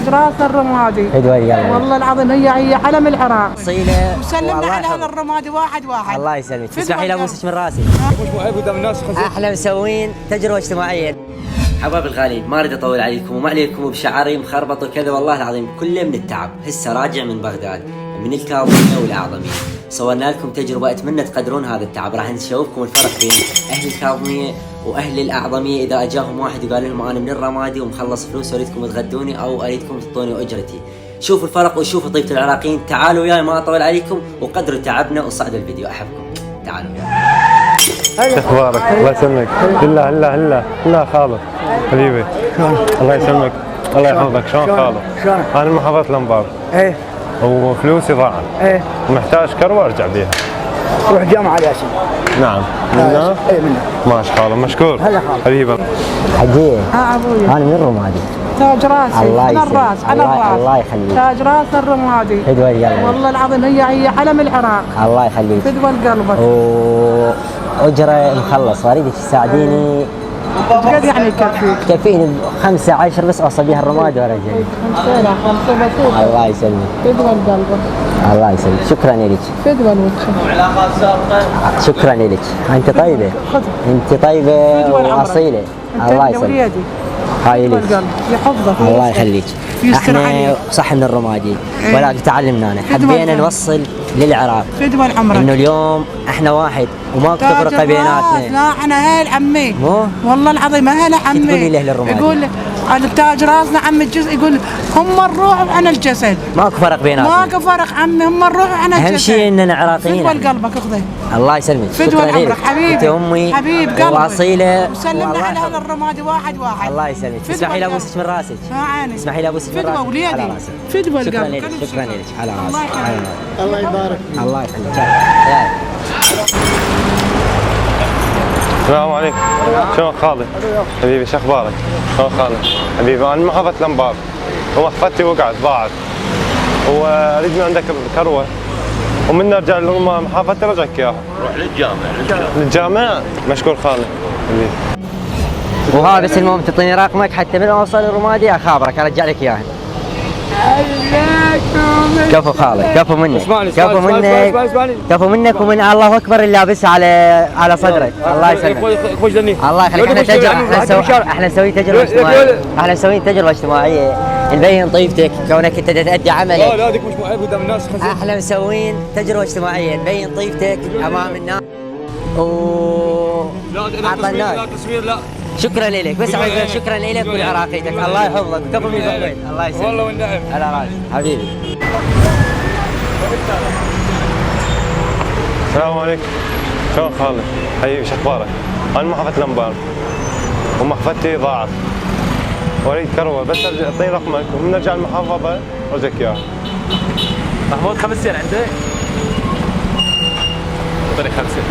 تاج راسنا الرمادي. والله العظيم هي علم العراق. صيله وسلمنا على اهل الرمادي واحد. الله يسلمك. تسمحي لي ابوسك من راسي. مش معيب قدام الناس. احنا مسوين تجربه اجتماعيه. حبايب الغاليين، ما اريد اطول عليكم وما عليكم وبشعري مخربط وكذا، والله العظيم كله من التعب. هسه راجع من بغداد من الكاظميه والاعظميه، صورنا لكم تجربه اتمنى تقدرون هذا التعب. راح نشوفكم الفرق بين اهل الكاظميه واهل الاعظميه اذا اجاهم واحد وقال لهم انا من الرمادي ومخلص فلوس واريدكم تغدوني او اريدكم تعطوني اجرتي. شوفوا الفرق وشوفوا طيبه العراقيين. تعالوا وياي ما اطول عليكم وقدروا تعبنا وصعدوا الفيديو. احبكم. تعالوا وياي. اخبارك؟ الله يسلمك. هلا خالد حبيبي. الله يسلمك. الله يحفظك. شلون خالد؟ شلون؟ انا من محافظه الانبار. ايه. وفلوسي ضاعت. ايه. محتاج كروه ارجع بيها. روح جامعه الياسين. نعم. منا؟ ايه منا. ماشي خالد، مشكور. هلا خالد. حبيبي. حجيه. ابوي. انا من الرمادي. تاج راسي. على الراس. الله يخليك. تاج راسنا الرمادي. والله العظيم هي علم العراق. الله يخليك. فدوى قلبك. أجرة مخلص، اريدك تساعديني. قد يعني يكفيك؟ كفيني 5 10 بس اوصل بيها الرماد وارجع. 5 بسيطة. الله يسلمك. فدوى قلبك. الله يسلمك. شكرا لك. فدوى الوجه. شكرا لك. انت طيبه. انت طيبه واصيله. الله يسلمك. هاي لك. يحفظك. الله يخليك. احنا صح من الرمادي ولكن تعلمنا انا حبينا نوصل للعراق فدوى العمرك انه اليوم احنا واحد وما تفرق بيناتنا. لا انا اهل عمي. مو والله العظيم اهل عمي. تقولي لاهل الرمادي. يقول على تاج راسنا عم الجسد، يقول هم الروح وانا الجسد. ماكو فرق بيناتنا. ماكو فرق عمي، هم الروح وانا الجسد. اهم شيء اننا عراقيين. فدوى قلبك اخذي. الله يسلمك. فدوى عمرك حبيبي. انت امي حبيب قلبي واصيله. وسلمنا على اهل الرمادي واحد. الله يسلمك. تسمحي لي ابوسك من راسك. عيني. اسمحي لي ابوسك من راسك. فدوى وليدي. على راسك. فدوى شكرا قلبك. لك. شكرا لك. على راسك. الله يبارك. الله يخليك. السلام عليكم. شلون خالد؟ حبيبي شو اخبارك؟ شلون خالد؟ حبيبي انا من محافظه الانبار ومحفظتي وقعت ضاعت واريد من عندك كروه ومن ارجع لمحافظتي رجعك اياها. روح للجامع. للجامع؟ مشكور خالد. حبيبي. وها بس المهم تعطيني رقمك حتى من اوصل الرمادي اخابرك ارجع لك اياه. كفو خالد. كفو منك. كفو منك. كفو منك ومن الله اكبر اللي لابسها على صدرك. الله يسلمك. الله يخليك. احنا نسوي تجربه اجتماعيه. احنا مسويين تجربه اجتماعيه نبين طيبتك كونك انت تأدي عملك. لا هذيك مش معيب قدام الناس. احنا مسوين تجربه اجتماعيه نبين طيبتك امام الناس. لا تصوير لا. شكرا لك. بس شكرا لك ولعراقيتك. الله يحفظك. كفو من البيت. الله يسلمك. والله والنعم. على راسي حبيبي. السلام عليكم. شلون خالد؟ حبيبي شو اخبارك؟ انا من محافظه الانبار ومحفظتي ضاعت واريد كروه بس اعطيني رقمك ومن ارجع المحافظه ارجعك اياه. محمود 5 سنين عندك؟ اعطيني 5 سنين.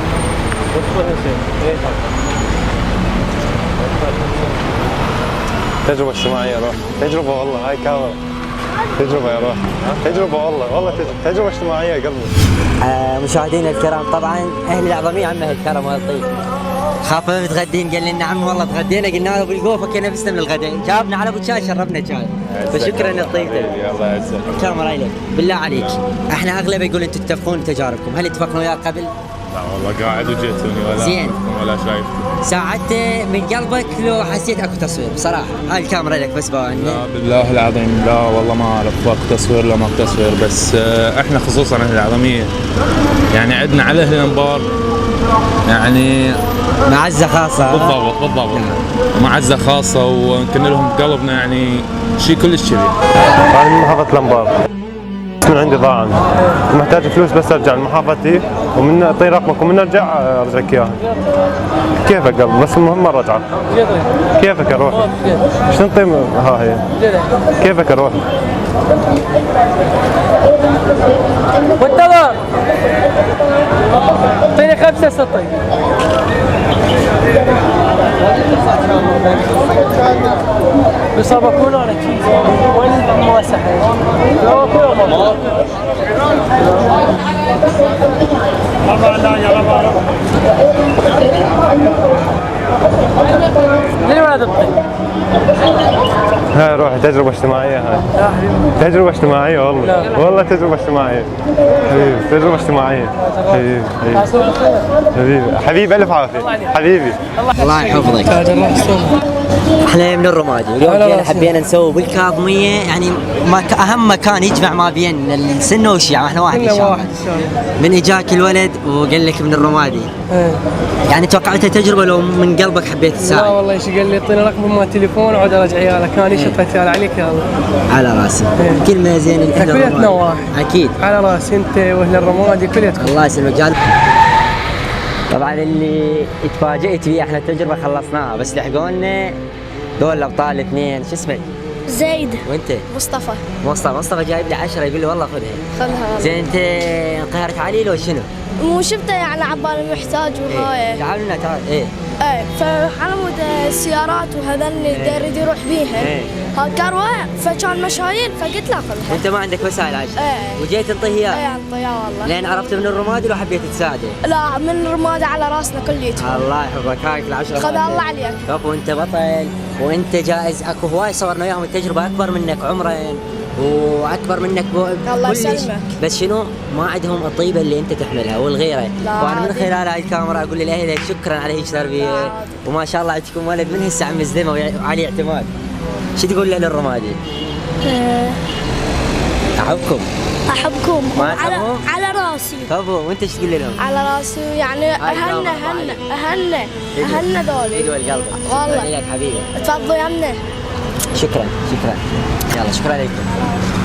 تجربة اجتماعية يا روح. تجربة والله. هاي كاميرا. تجربة يا روح. تجربة والله تجربة اجتماعية يا قلبي. مشاهدينا الكرام طبعا اهل الاعظميه عم اهل الكرم والطيب. خاف ما تغدين قال لنا عم والله تغدينا قلنا له بالقوفه كنا بسنا من الغداء جابنا على ابو شاي شربنا شاي. فشكرا لطيبتك. الله يعزك. الكاميرا اليك. بالله عليك احنا اغلب يقول انتم تتفقون تجاربكم، هل اتفقنا وياك قبل؟ لا والله قاعد وجيتوني ولا زين ولا شايف. ساعدت من قلبك لو حسيت اكو تصوير بصراحه؟ هاي الكاميرا لك بس بواني. لا بالله العظيم لا والله ما اعرف اكو تصوير لا ماكو تصوير، بس احنا خصوصا اهل العظميه يعني عندنا على اهل الانبار يعني معزه خاصه. بالضبط معزه خاصه ويمكن لهم بقلبنا يعني شيء كلش كبير. انا من محافظة الانبار من عندي ضاع ومحتاج فلوس بس ارجع لمحافظتي ومن اعطيني رقمك ومن ارجعك اياها. كيفك قلب بس المهم الرجعه. كيفك اروح؟ شنو طيب ها هي؟ كيفك اروح؟ والتمام اعطيني 5 60. بيصابكون على كيس وين المواسحه؟ ليه ما تطيب؟ هاي روحي تجربة اجتماعية هاي. تجربة اجتماعية والله. والله تجربة اجتماعية. حبيبي تجربة اجتماعية. حبيبي حبيبي حبيبي ألف عافية. حبيبي. الله يحفظك. احنا من الرمادي واليوم جينا حبينا نسوي بالكاظمية يعني أهم مكان يجمع ما بين السنة والشيعة، احنا واحد إن شاء الله. من إجاك الولد وقال لك من الرمادي. يعني توقعتها تجربة لو من قلبك حبيت تساعد؟ لا والله ايش قال لي اعطيني رقم ما تليفون وعود ارجع عيالك، كان يشطح عليك يا الله. على راسي. كلمة زين الأهل كليتنا واحد. أكيد. على راسي انت واهل الرمادي كليتكم. الله يسلمك. طبعا اللي اتفاجئت فيه احنا التجربة خلصناها بس لحقونا دول الأبطال الاثنين. شو اسمك؟ زيد. وانت؟ مصطفى. مصطفى جايب لي 10 يقول لي والله خذها. خذها. زين انت انقهرت علي لو شنو؟ مو شفته يعني عبالي محتاج وهاي. تعال لنا تعال. ايه فعلى مود السيارات وهذا اللي يريد يروح بيها. ها كروه فكان مشايل فقلت لا خذها. وانت ما عندك وسائل عجل؟ وجيت تنطيه اياه؟ ايه انطيها والله. لين عرفت من الرمادي لو حبيت تساعده؟ لا من الرمادي على راسنا كليتهم. الله يحفظك. هاك ال10 خذها الله عليك. كفو انت بطل وانت جائز. اكو هواي صورنا وياهم التجربه اكبر منك عمرا واكبر منك الله كلش، يسلمك. بس شنو ما عندهم الطيبه اللي انت تحملها والغيره. وانا من خلال هاي الكاميرا اقول لاهلك شكرا على هيك تربيه وما شاء الله عندكم ولد من هسه عم يزدمه وعلي اعتماد. شو تقول له للرمادي؟ احبكم. احبكم. ما تحبهم؟ على راسي. كفو. وانت ايش تقول لهم؟ على راسي يعني اهلنا دول. يدوى القلب. والله. شكرا لك حبيبي. تفضلوا يمنا. شكرا. يلا شكرا لكم.